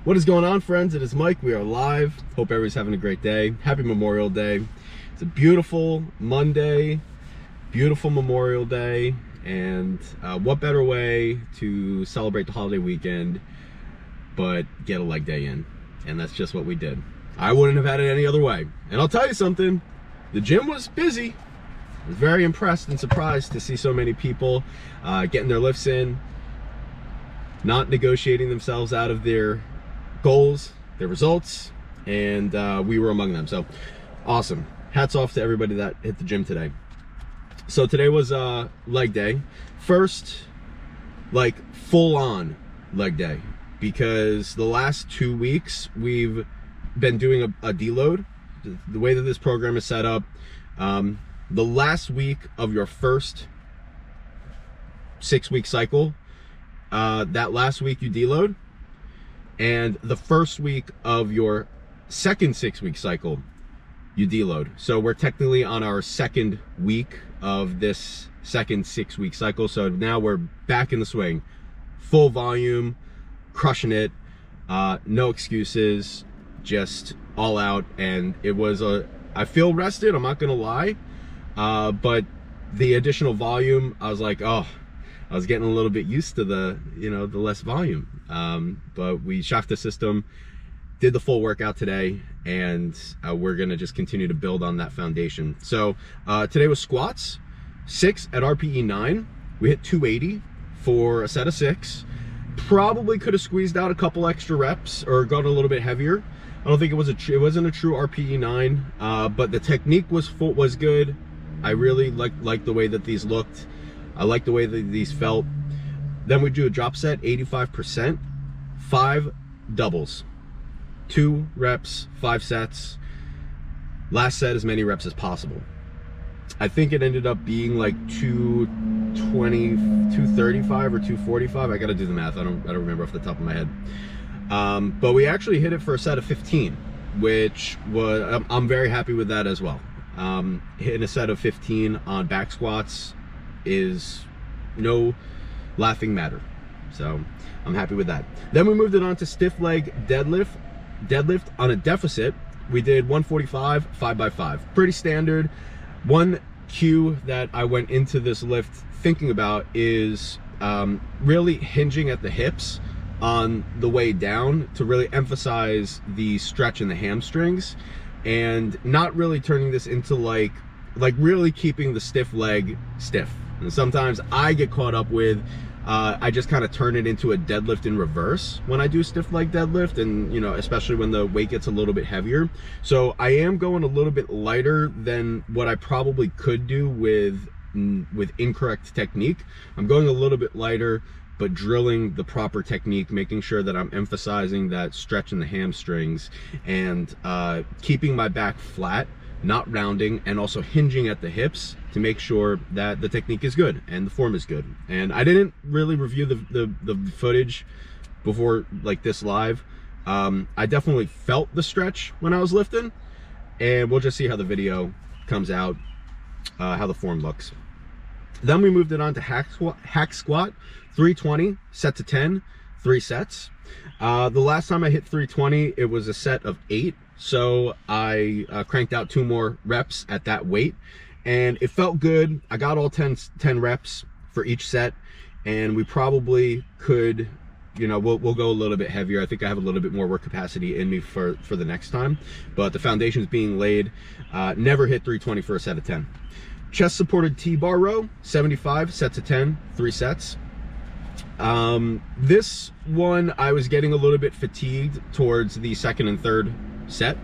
What is going on, friends? It is Mike. We are live. Hope everybody's having a great day. Happy Memorial Day. It's a beautiful Monday, beautiful Memorial Day, and what better way to celebrate the holiday weekend but get a leg day in? And that's just what we did. I wouldn't have had it any other way. And I'll tell you something, the gym was busy. I was very impressed and surprised to see so many people getting their lifts in, not negotiating themselves out of their goals, their results, and we were among them. So awesome. Hats off to everybody that hit the gym today. So today was leg day. First, like, full-on leg day, because the last 2 weeks we've been doing a deload. The way that this program is set up, the last week of your first 6-week cycle, that last week you deload, and the first week of your second 6-week cycle you deload. So we're technically on our second week of this second 6-week cycle. So now we're back in the swing, full volume, crushing it, no excuses, just all out. And it was I feel rested, I'm not gonna lie, but the additional volume, I was like, oh, I was getting a little bit used to the less volume. But we shocked the system, did the full workout today, and we're gonna just continue to build on that foundation. So today was squats, 6 at RPE 9. We hit 280 for a set of 6. Probably could have squeezed out a couple extra reps or gone a little bit heavier. I don't think it wasn't a true RPE 9, but the technique was good. I really liked the way that these looked. I like the way that these felt. Then we do a drop set, 85%, 5 doubles, 2 reps, 5 sets. Last set, as many reps as possible. I think it ended up being like 220, 235 or 245. I gotta do the math. I don't remember off the top of my head. But we actually hit it for a set of 15, which was, I'm very happy with that as well. Hitting a set of 15 on back squats is no laughing matter. So I'm happy with that. Then we moved it on to stiff leg deadlift on a deficit. We did 145, 5x5. Pretty standard. One cue that I went into this lift thinking about is really hinging at the hips on the way down to really emphasize the stretch in the hamstrings, and not really turning this into like really keeping the stiff leg stiff. And sometimes I get caught up with I just kind of turn it into a deadlift in reverse when I do stiff leg deadlift, and especially when the weight gets a little bit heavier. So I am going a little bit lighter than what I probably could do with incorrect technique. I'm going a little bit lighter, but drilling the proper technique, making sure that I'm emphasizing that stretch in the hamstrings, and keeping my back flat, not rounding, and also hinging at the hips to make sure that the technique is good and the form is good. And I didn't really review the footage before like this live. I definitely felt the stretch when I was lifting, and we'll just see how the video comes out, how the form looks. Then we moved it on to hack squat, 320, set to 10, 3 sets. The last time I hit 320, it was a set of 8. So I cranked out 2 more reps at that weight, and it felt good. I got all 10 reps for each set, and we probably could, we'll go a little bit heavier. I think I have a little bit more work capacity in me for the next time, but the foundation's being laid. Never hit 320 for a set of 10. Chest supported T-bar row, 75, sets of 10, 3 sets. This one, I was getting a little bit fatigued towards the second and third set,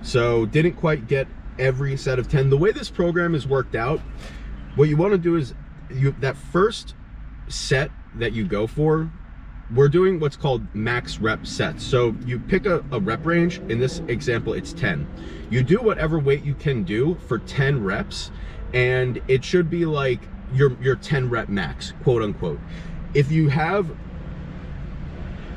so didn't quite get every set of 10. The way this program is worked out, what you want to do is that first set that you go for, we're doing what's called max rep sets. So you pick a rep range. In this example, it's 10. You do whatever weight you can do for 10 reps, and it should be like your 10 rep max, quote unquote. If you have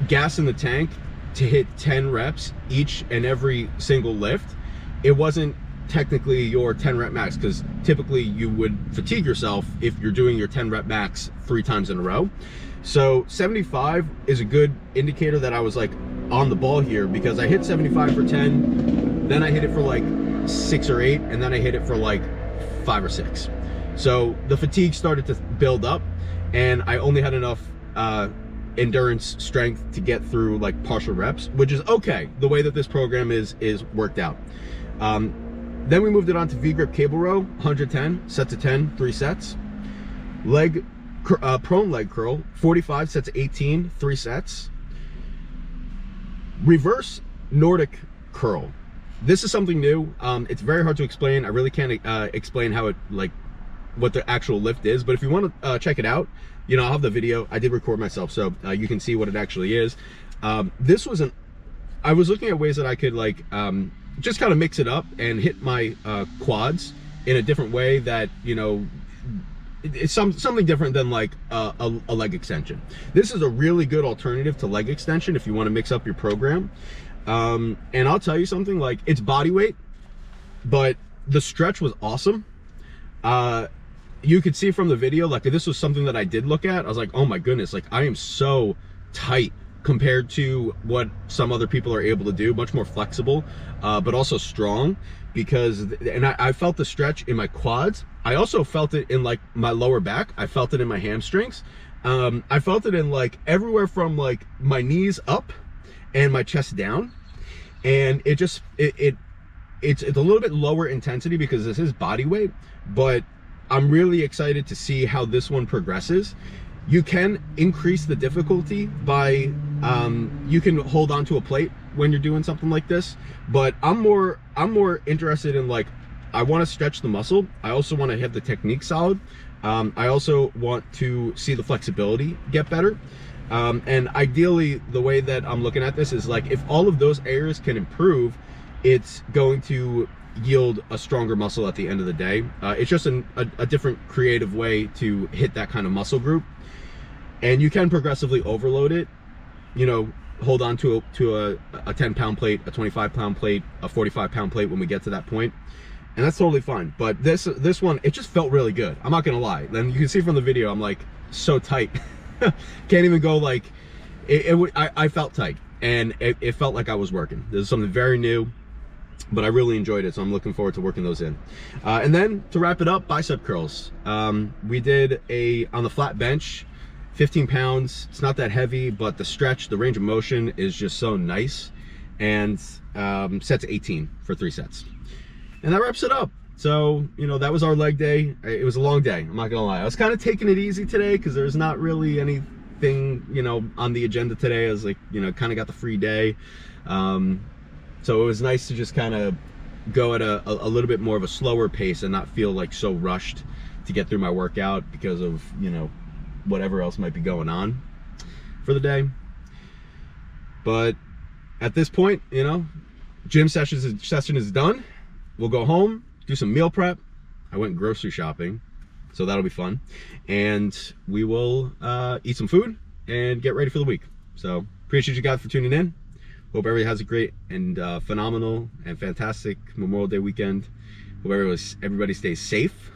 gas in the tank to hit 10 reps each and every single lift, it wasn't technically your 10 rep max, because typically you would fatigue yourself if you're doing your 10 rep max 3 times in a row. So 75 is a good indicator that I was like, on the ball here, because I hit 75 for 10, then I hit it for like 6 or 8, and then I hit it for like 5 or 6. So the fatigue started to build up, and I only had enough endurance strength to get through like partial reps, which is okay, the way that this program is worked out. Then we moved it on to V-grip cable row, 110 sets of 10, 3 sets. Prone leg curl, 45 sets of 18, 3 sets. Reverse Nordic curl. This is something new. It's very hard to explain. I really can't explain how it, like, what the actual lift is, but if you want to check it out, you know, I'll have the video. I did record myself, so you can see what it actually is. This was I was looking at ways that I could, like, just kind of mix it up and hit my quads in a different way that, you know, it's something different than like a leg extension. This is a really good alternative to leg extension if you want to mix up your program. And I'll tell you something, like, it's body weight, but the stretch was awesome. You could see from the video, like, this was something that I did look at. I was like, oh my goodness, like, I am so tight compared to what some other people are able to do, much more flexible, but also strong, because, and I felt the stretch in my quads. I also felt it in like my lower back. I felt it in my hamstrings. I felt it in like everywhere from like my knees up and my chest down. And it just, it's a little bit lower intensity because this is body weight, but I'm really excited to see how this one progresses. You can increase the difficulty by, you can hold on to a plate when you're doing something like this, but I'm more interested in, like, I want to stretch the muscle. I also want to have the technique solid. I also want to see the flexibility get better. And ideally, the way that I'm looking at this is, like, if all of those areas can improve, it's going to yield a stronger muscle at the end of the day. It's just a different creative way to hit that kind of muscle group. And you can progressively overload it, you know, hold on to a 10-pound plate, a 25-pound plate, a 45-pound plate when we get to that point. And that's totally fine. But this one, it just felt really good. I'm not gonna lie. Then you can see from the video, I'm like so tight. Can't even go, like, I felt tight, and it felt like I was working. This is something very new, but I really enjoyed it, so I'm looking forward to working those in. And then to wrap it up, bicep curls. We did on the flat bench, 15 pounds. It's not that heavy, but the stretch, the range of motion is just so nice. And sets 18 for 3 sets. And that wraps it up. So, you know, that was our leg day. It was a long day, I'm not gonna lie. I was kind of taking it easy today because there's not really anything, you know, on the agenda today. I was like, you know, kind of got the free day. So it was nice to just kind of go at a little bit more of a slower pace and not feel like so rushed to get through my workout because of, you know, whatever else might be going on for the day. But at this point, you know, gym session is done. We'll go home, do some meal prep. I went grocery shopping, so that'll be fun. And we will eat some food and get ready for the week. So appreciate you guys for tuning in. Hope everybody has a great and phenomenal and fantastic Memorial Day weekend. Hope everybody stays safe.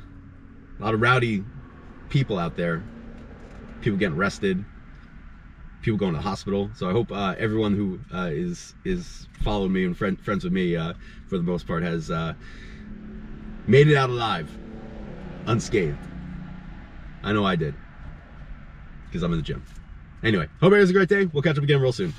A lot of rowdy people out there. People getting arrested. People going to the hospital. So I hope everyone who is following me and friends with me, for the most part, has made it out alive, unscathed. I know I did, because I'm in the gym. Anyway, hope everybody has a great day. We'll catch up again real soon.